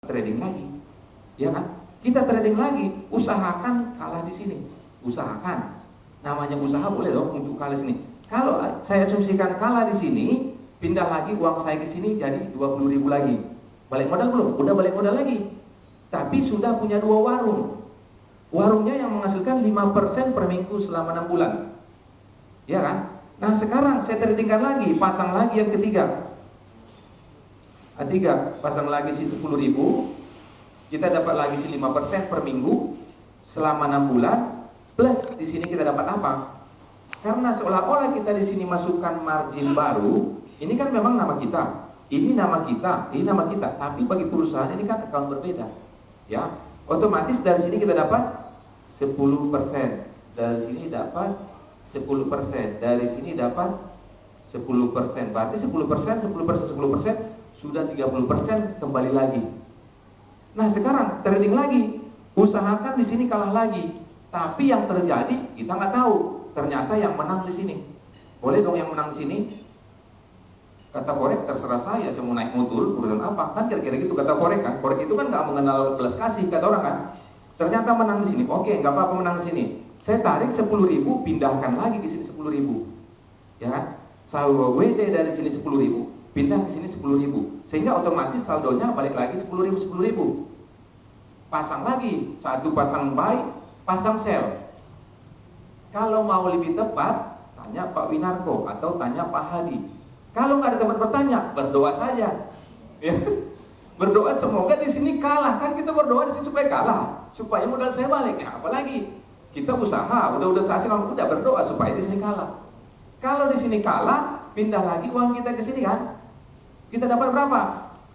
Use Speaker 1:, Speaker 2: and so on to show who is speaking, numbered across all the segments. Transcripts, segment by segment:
Speaker 1: trading lagi, ya kan? Kita trading lagi, usahakan kalah di sini, usahakan. Namanya usaha boleh dong untuk kalah di sini. Kalau saya asumsikan kalah di sini, pindah lagi uang saya ke sini jadi 20.000 lagi. Balik modal belum? Udah balik modal lagi. Tapi sudah punya 2 warung. Warungnya yang menghasilkan 5% per minggu selama 6 bulan. Ya kan? Nah sekarang saya tradingkan lagi, pasang lagi yang ketiga. Ketiga, pasang lagi si 10.000. Kita dapat lagi si 5% per minggu selama 6 bulan. Plus di sini kita dapat apa? Karena seolah-olah kita di sini masukkan margin baru. Ini kan memang nama kita. Ini nama kita, ini nama kita. Tapi bagi perusahaan ini kan account berbeda. Ya, otomatis dari sini kita dapat 10%. Dari sini dapat 10%. Dari sini dapat 10%. Berarti 10%, 10%, 10% sudah 30% kembali lagi. Nah, sekarang trading lagi. Usahakan di sini kalah lagi. Tapi yang terjadi kita nggak tahu. Ternyata yang menang di sini. Boleh dong yang menang di sini? Kata Korek, terserah saya mau naik motor, urusan apa? Kan kira-kira gitu kata Korek kan. Korek itu kan nggak mengenal belas kasih kata orang kan. Ternyata menang di sini. Oke, nggak apa-apa menang di sini. Saya tarik 10.000, pindahkan lagi di sini 10.000. Ya kan? Saldo WD dari sini 10.000, pindah ke sini 10.000. Sehingga otomatis saldonya balik lagi 10.000, 10.000. Pasang lagi, satu pasang buy, pasang sell. Kalau mau lebih tepat, tanya Pak Winarko atau tanya Pak Hadi. Kalau nggak ada tempat bertanya, berdoa saja. Ya. Berdoa semoga di sini kalah. Kan kita berdoa di sini supaya kalah, supaya modal saya balik. Ya, apalagi kita usaha, udah hasil, udah berdoa supaya di sini kalah. Kalau di sini kalah, pindah lagi uang kita ke sini kan. Kita dapat berapa?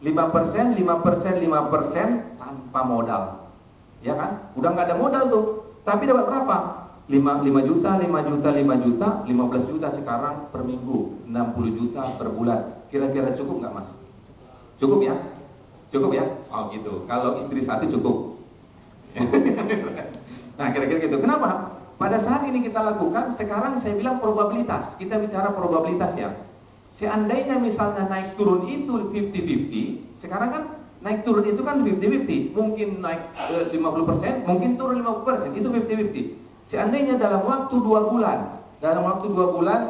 Speaker 1: 5%, 5%, 5% tanpa modal. Ya kan? Udah nggak ada modal tuh. Tapi dapat berapa? 5 juta, 5 juta, 5 juta, 15 juta sekarang per minggu, 60 juta per bulan. Kira-kira cukup nggak Mas? Cukup ya? Cukup ya? Oh gitu. Kalau istri satu cukup. Nah kira-kira gitu. Kenapa? Pada saat ini kita lakukan, sekarang saya bilang probabilitas. Kita bicara probabilitas ya. Seandainya misalnya naik turun itu 50-50, sekarang kan naik turun itu kan 50-50. Mungkin naik 50%, mungkin turun 50%. Itu 50-50. Seandainya dalam waktu 2 bulan,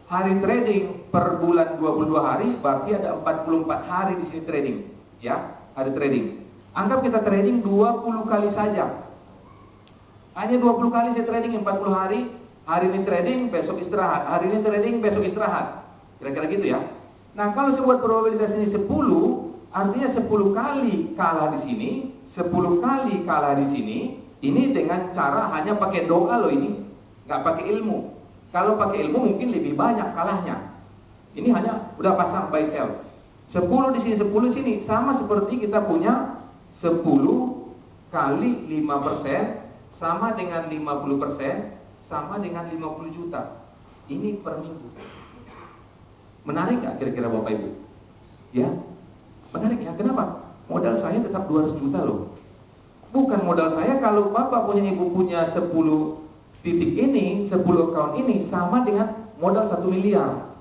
Speaker 1: hari trading per bulan 22 hari, berarti ada 44 hari di sini trading, ya, hari trading. Anggap kita trading 20 kali saja. Hanya 20 kali saya trading 40 hari, hari ini trading, besok istirahat, hari ini trading, besok istirahat. Kira-kira gitu ya. Nah, kalau saya buat probabilitas ini 10, artinya 10 kali kalah di sini, 10 kali kalah di sini. Ini dengan cara hanya pakai doa loh ini, nggak pakai ilmu. Kalau pakai ilmu mungkin lebih banyak kalahnya. Ini hanya udah pasang buy sell. 10 di sini, 10 di sini, sama seperti kita punya 10 kali 5% sama dengan 50% sama dengan 50 juta. Ini per minggu. Menarik nggak kira-kira Bapak Ibu? Ya, menarik ya. Kenapa? Modal saya tetap 200 juta loh. Bukan modal saya, kalau Bapak punya Ibu punya 10 titik ini, 10 account ini sama dengan modal 1 miliar.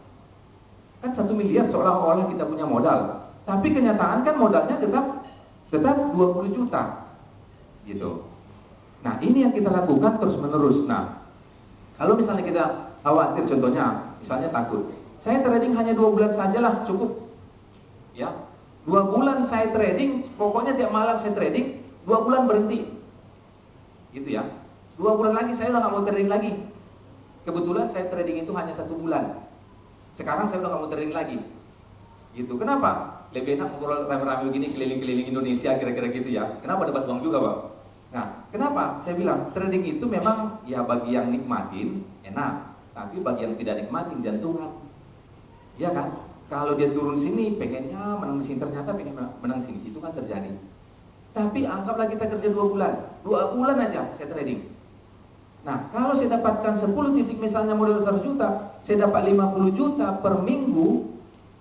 Speaker 1: Kan 1 miliar seolah-olah kita punya modal. Tapi kenyataan kan modalnya tetap 20 juta. Gitu. Nah, ini yang kita lakukan terus menerus. Nah, kalau misalnya kita khawatir contohnya, misalnya takut. Saya trading hanya 2 bulan sajalah cukup. Ya. 2 bulan saya trading, pokoknya tiap malam saya trading. 2 bulan berhenti, gitu ya. 2 bulan lagi saya udah nggak mau trading lagi. Kebetulan saya trading itu hanya 1 bulan. Sekarang saya udah nggak mau trading lagi, gitu. Kenapa? Lebih enak ngobrol rame-rame begini keliling-keliling Indonesia kira-kira gitu ya. Kenapa dapat uang juga Pak? Nah, kenapa? Saya bilang trading itu memang ya bagi yang nikmatin enak, tapi bagi yang tidak nikmatin jantungan, ya kan? Kalau dia turun sini pengennya menang di sini, ternyata pengen menang sini, itu kan terjadi. Tapi anggaplah kita kerja 2 bulan. 2 bulan aja saya trading. Nah, kalau saya dapatkan 10 titik misalnya modal 100 juta, saya dapat 50 juta per minggu,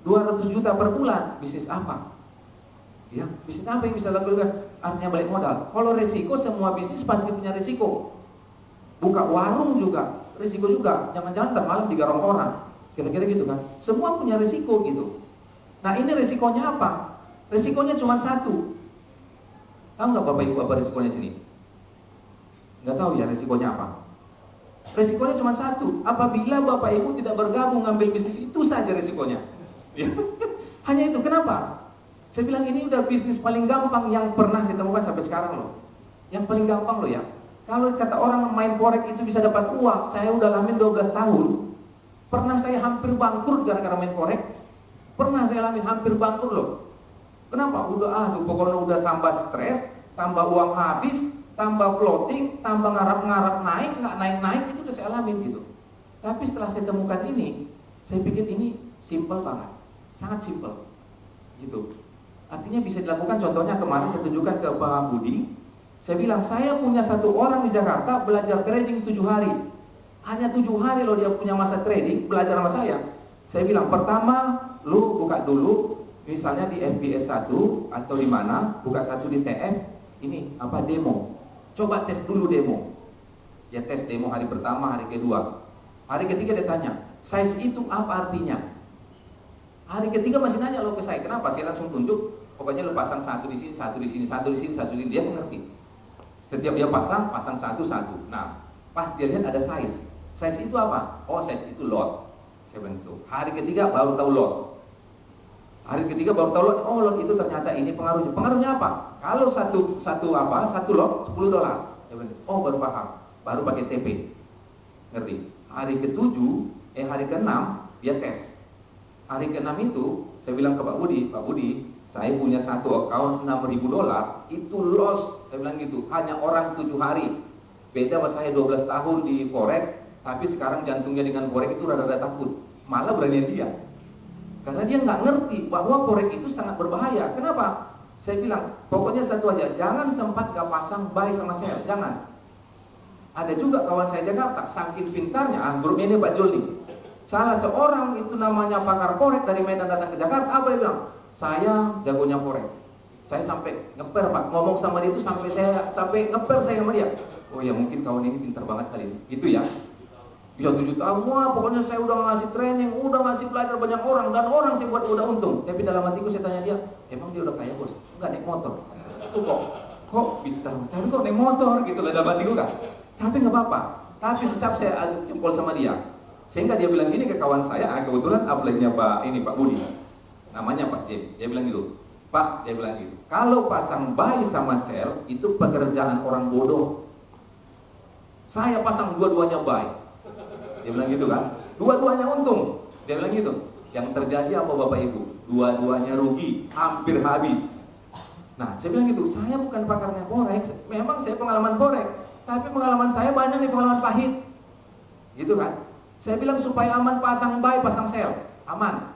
Speaker 1: 200 juta per bulan. Bisnis apa? Ya, bisnis apa yang bisa lakukan? Artinya balik modal. Kalau resiko, semua bisnis pasti punya resiko. Buka warung juga, resiko juga. Jangan-jangan termalam digarong orang. Kira-kira gitu kan. Semua punya resiko gitu. Nah, ini resikonya apa? Resikonya cuma satu. Tahu nggak Bapak Ibu apa resikonya sini? Nggak tahu ya resikonya apa. Resikonya cuma satu, apabila Bapak Ibu tidak bergabung ngambil bisnis itu saja resikonya. Ya. Hanya itu, kenapa? Saya bilang ini udah bisnis paling gampang yang pernah saya temukan sampai sekarang loh. Yang paling gampang loh ya. Kalau kata orang main forex itu bisa dapat uang, saya udah lamin 12 tahun. Pernah saya hampir bangkrut gara-gara main forex. Pernah saya lamin hampir bangkrut loh. Kenapa? Pokoknya udah tambah stres, tambah uang habis, tambah floating, tambah ngarap-ngarap naik, nggak naik-naik, itu udah saya alamin gitu. Tapi setelah saya temukan ini, saya pikir ini simple banget, sangat simple, gitu. Artinya bisa dilakukan. Contohnya kemarin saya tunjukkan ke Pak Budi, saya bilang saya punya satu orang di Jakarta belajar trading 7 hari, hanya 7 hari loh dia punya masa trading, belajar sama saya. Saya bilang pertama, lu buka dulu, misalnya di FBS 1 atau di mana, buka satu di TF, ini apa demo. Coba tes dulu demo. Ya tes demo hari pertama, hari kedua. Hari ketiga dia tanya, size itu apa artinya? Hari ketiga masih nanya lo ke saya, kenapa? Saya langsung tunjuk, pokoknya lo pasang satu di sini, satu di sini, satu di sini, satu di sini, dia mengerti. Setiap dia pasang satu. Nah, pas dia lihat ada size. Size itu apa? Oh, size itu lot. Saya bentuk. Hari ketiga baru tahu lot. Hari ketiga baru tahu lot. Oh, lot itu ternyata ini pengaruhnya. Pengaruhnya apa? Kalau satu lot $10. Saya bilang, oh baru paham. Baru pakai TP. Ngerti? Hari ke-7, hari ke-6 dia tes. Hari ke-6 itu saya bilang ke Pak Budi, saya punya satu account $6.000, itu loss. Saya bilang gitu, hanya orang 7 hari. Beda sama saya 12 tahun di forex, tapi sekarang jantungnya dengan forex itu rada-rada takut. Malah berani dia. Karena dia nggak ngerti bahwa forex itu sangat berbahaya. Kenapa? Saya bilang, pokoknya satu aja, jangan sempat gak pasang buy sama sell, jangan. Ada juga kawan saya Jakarta, saking pintarnya, grupnya ini Pak Jul nih. Salah seorang itu namanya pakar forex dari Medan datang ke Jakarta, apa dia bilang? Saya jagonya forex. Saya sampai ngeper Pak, ngomong sama dia itu sampai ngeper saya sama dia. Oh ya mungkin kawan ini pintar banget kali ini, gitu ya. Ya 7 tahun, wah pokoknya saya udah ngasih training, udah ngasih belajar banyak orang, dan orang saya buat udah untung. Tapi dalam hatiku saya tanya dia, emang dia udah kaya bos? Enggak, naik motor. Itu kok bisa, tapi kok naik motor gitu lah dalam hatiku kan. Tapi nggak apa-apa. Tapi setiap saya adu jempol sama dia, sehingga dia bilang gini ke kawan saya, kebetulan upline-nya Pak Budi, namanya Pak James. Dia bilang gitu, Pak, dia bilang gitu, kalau pasang buy sama sell itu pekerjaan orang bodoh. Saya pasang dua-duanya buy. Dia bilang gitu kan, dua-duanya untung. Dia bilang gitu. Yang terjadi apa Bapak Ibu? Dua-duanya rugi, hampir habis. Nah, saya bilang gitu, saya bukan pakarnya forex. Memang saya pengalaman forex, tapi pengalaman saya banyak nih pengalaman pahit. Gitu kan? Saya bilang supaya aman pasang buy, pasang sell, aman.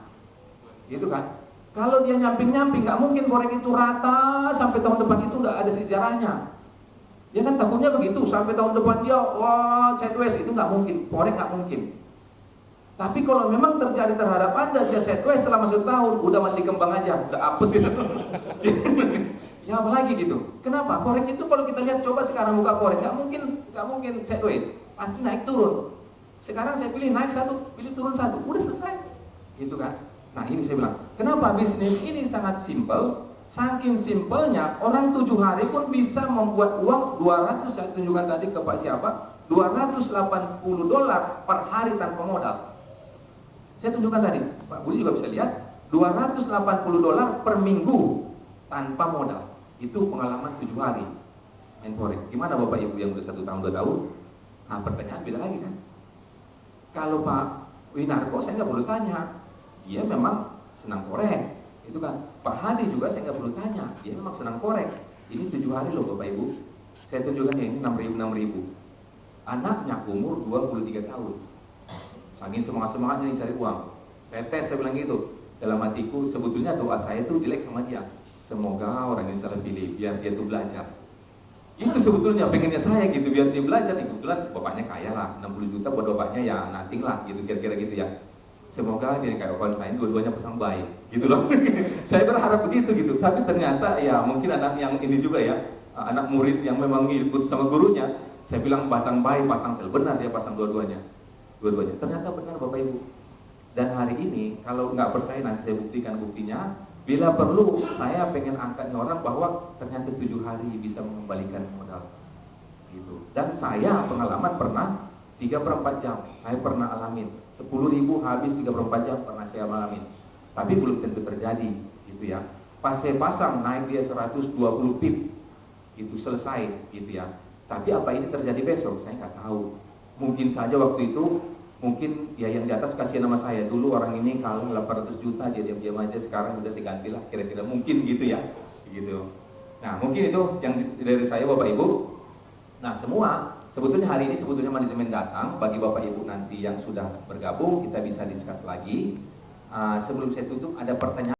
Speaker 1: Gitu kan? Kalau dia nyamping-nyamping, nggak mungkin forex itu rata sampai tahun depan itu nggak ada sejarahnya. Ya kan takutnya begitu, sampai tahun depan dia wah sideways, itu nggak mungkin, forex nggak mungkin. Tapi kalau memang terjadi terhadap Anda dia sideways selama 1 tahun, udah mati kembang aja, udah apes itu. Ya apalagi gitu. Kenapa? Forex itu kalau kita lihat, coba sekarang buka forex, nggak mungkin sideways, pasti naik turun. Sekarang saya pilih naik satu, pilih turun satu, udah selesai, gitu kan? Nah ini saya bilang, kenapa bisnis ini sangat simple? Saking simpelnya, orang 7 hari pun bisa membuat uang 200, saya tunjukkan tadi ke Pak siapa, $280 per hari tanpa modal. Saya tunjukkan tadi, Pak Budi juga bisa lihat, $280 per minggu tanpa modal. Itu pengalaman 7 hari main forex. Gimana Bapak Ibu yang udah 1 tahun 2 tahun? Nah pertanyaan beda lagi kan. Kalau Pak Winarko saya nggak perlu tanya, dia memang senang forex. Itu kan, Pak Hadi juga saya nggak perlu tanya, dia memang senang forex. Ini 7 hari loh Bapak Ibu. Saya tunjukkan ya ini 6.000. Anaknya umur 23 tahun. Saking semangatnya cari uang. Saya tes, saya bilang gitu. Dalam hatiku sebetulnya doa saya itu jelek sama dia. Semoga orang ini salah pilih, biar dia tuh belajar. Itu sebetulnya pengennya saya gitu, biar dia belajar. Kebetulan bapaknya kaya lah, 60 juta buat bapaknya ya nothing lah gitu, kira-kira gitu ya. Semoga dia kayak kawan saya dua-duanya pasang baik, gitu loh. Saya berharap begitu gitu. Tapi ternyata ya mungkin anak yang ini juga ya, anak murid yang memang ngikut sama gurunya. Saya bilang pasang baik, pasang sel, benar dia pasang dua-duanya. Ternyata benar Bapak Ibu. Dan hari ini kalau nggak percaya nanti saya buktikan buktinya. Bila perlu, saya pengen angkat orang bahwa ternyata 7 hari bisa mengembalikan modal. Gitu. Dan saya pengalaman pernah 3/4 jam, saya pernah alamin. 10.000 habis 3/4 jam pernah saya alamin. Tapi belum tentu terjadi, gitu ya. Pas saya pasang naik dia 120 pip, itu selesai, gitu ya. Tapi apa ini terjadi besok? Saya nggak tahu. Mungkin saja waktu itu, mungkin ya yang di atas kasih nama saya dulu, orang ini kalah 800 juta, dia diam-diam aja, sekarang udah saya gantilah, kira-kira mungkin gitu ya, gitu. Nah mungkin itu yang dari saya Bapak Ibu. Nah semua, sebetulnya hari ini sebetulnya manajemen datang, bagi Bapak Ibu nanti yang sudah bergabung, kita bisa discuss lagi. Sebelum saya tutup, ada pertanyaan.